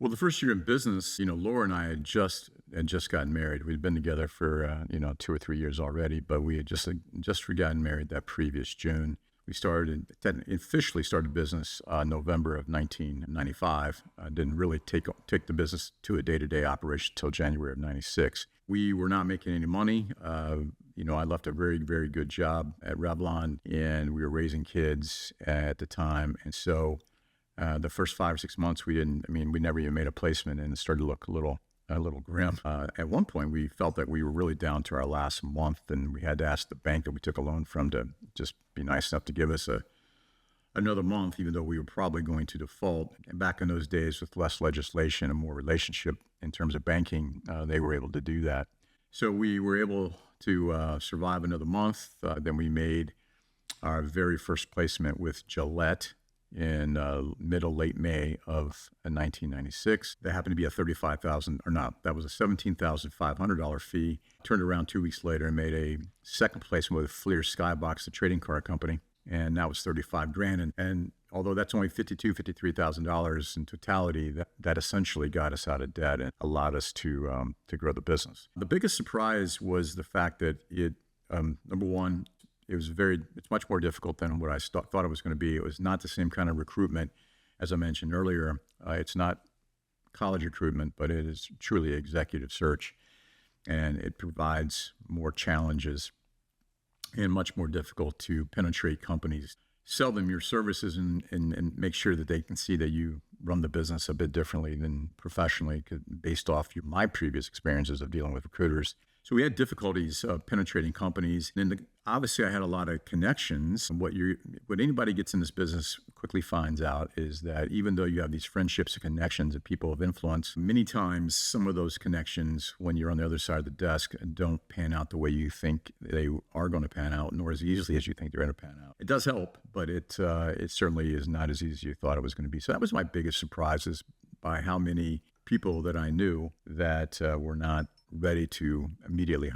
Well, the first year in business, Laura and I had just gotten married. We'd been together for 2 or 3 years already, but we had just gotten married that previous June. We officially started business November of 1995. Didn't really take the business to a day-to-day operation until January of 96. We were not making any money. I left a very, very good job at Revlon, and we were raising kids at the time. And so the first 5 or 6 months, we never even made a placement, and it started to look a little grim. At one point, we felt that we were really down to our last month, and we had to ask the bank that we took a loan from to just be nice enough to give us another month, even though we were probably going to default. And back in those days, with less legislation and more relationship in terms of banking, they were able to do that. So we were able to survive another month. Then we made our very first placement with Gillette in late May of 1996. That happened to be a $17,500 fee. Turned around 2 weeks later and made a second placement with Fleer Skybox, the trading card company, and that was $35,000. And although that's only $53,000 in totality, that essentially got us out of debt and allowed us to grow the business. The biggest surprise was the fact that number one, it's much more difficult than what I thought it was going to be. It was not the same kind of recruitment, as I mentioned earlier. It's not college recruitment, but it is truly executive search, and it provides more challenges and much more difficult to penetrate companies. Sell them your services and make sure that they can see that you run the business a bit differently than professionally, based off my previous experiences of dealing with recruiters. So we had difficulties penetrating companies. And obviously I had a lot of connections. What anybody gets in this business quickly finds out is that even though you have these friendships and connections and people of influence, many times some of those connections, when you're on the other side of the desk, don't pan out the way you think they are going to pan out, nor as easily as you think they're going to pan out. It does help, but it certainly is not as easy as you thought it was going to be. So that was my biggest surprise, is by how many people that I knew that were not ready to immediately